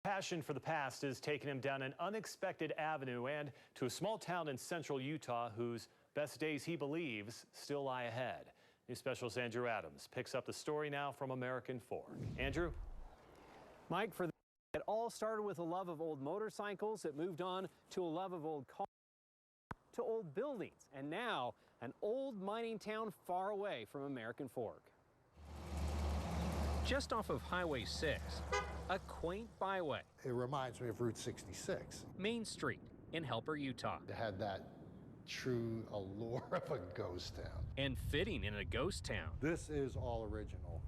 Passion for the past is taking him down an unexpected avenue and to a small town in central Utah whose best days, he believes, still lie ahead. News Specialist Andrew Adams picks up the story now from American Fork. Andrew? Mike, it all started with a love of old motorcycles. It moved on to a love of old cars, to old buildings, and now an old mining town far away from American Fork. Just off of Highway 6, a quaint byway. It reminds me of Route 66. Main Street in Helper, Utah. It had that true allure of a ghost town. And fitting in a ghost town. This is all original,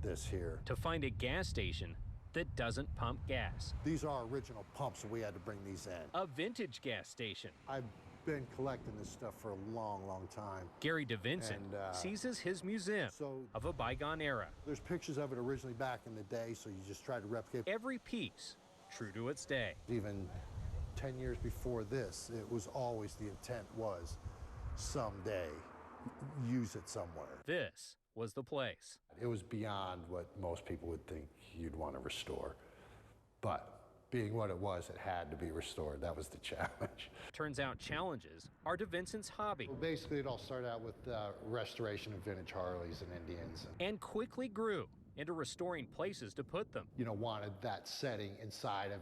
this here. To find a gas station that doesn't pump gas. These are original pumps, so we had to bring these in. A vintage gas station. I've been collecting this stuff for a long, long time. Gary DeVincent seizes his museum of a bygone era. There's pictures of it originally back in the day, so you just try to replicate. Every piece true to its day. Even 10 years before this, it was always the intent was someday use it somewhere. This was the place. It was beyond what most people would think you'd want to restore. But being what it was, it had to be restored. That was the challenge. Turns out challenges are DeVincent's hobby. Well, basically, it all started out with restoration of vintage Harleys and Indians. And quickly grew into restoring places to put them. You know, wanted that setting inside of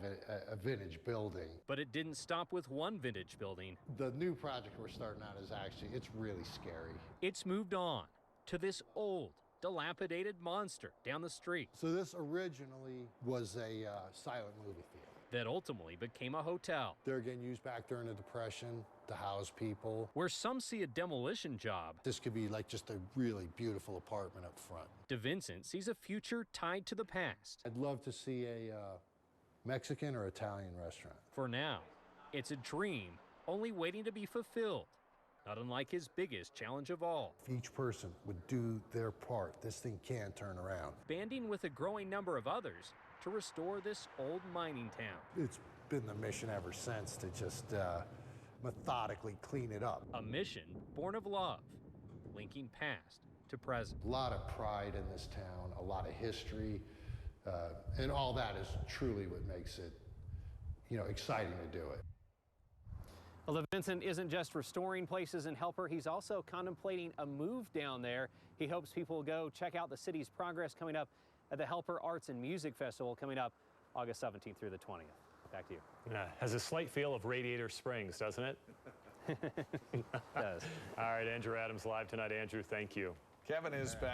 a vintage building. But it didn't stop with one vintage building. The new project we're starting out is actually, it's really scary. It's moved on to this old, dilapidated monster down the street. So this originally was a silent movie theater. That ultimately became a hotel. They're again used back during the Depression to house people. Where some see a demolition job. This could be like just a really beautiful apartment up front. DeVincent sees a future tied to the past. I'd love to see a Mexican or Italian restaurant. For now, it's a dream only waiting to be fulfilled. Not unlike his biggest challenge of all. If each person would do their part, this thing can turn around. Banding with a growing number of others to restore this old mining town. It's been the mission ever since to just methodically clean it up. A mission born of love, linking past to present. A lot of pride in this town, a lot of history, and all that is truly what makes it, you know, exciting to do it. Well, DeVincent isn't just restoring places in Helper, he's also contemplating a move down there. He hopes people will go check out the city's progress coming up at the Helper Arts and Music Festival coming up August 17th through the 20th. Back to you. Yeah, has a slight feel of Radiator Springs, doesn't it? It does. All right, Andrew Adams live tonight. Andrew, thank you. Kevin is back.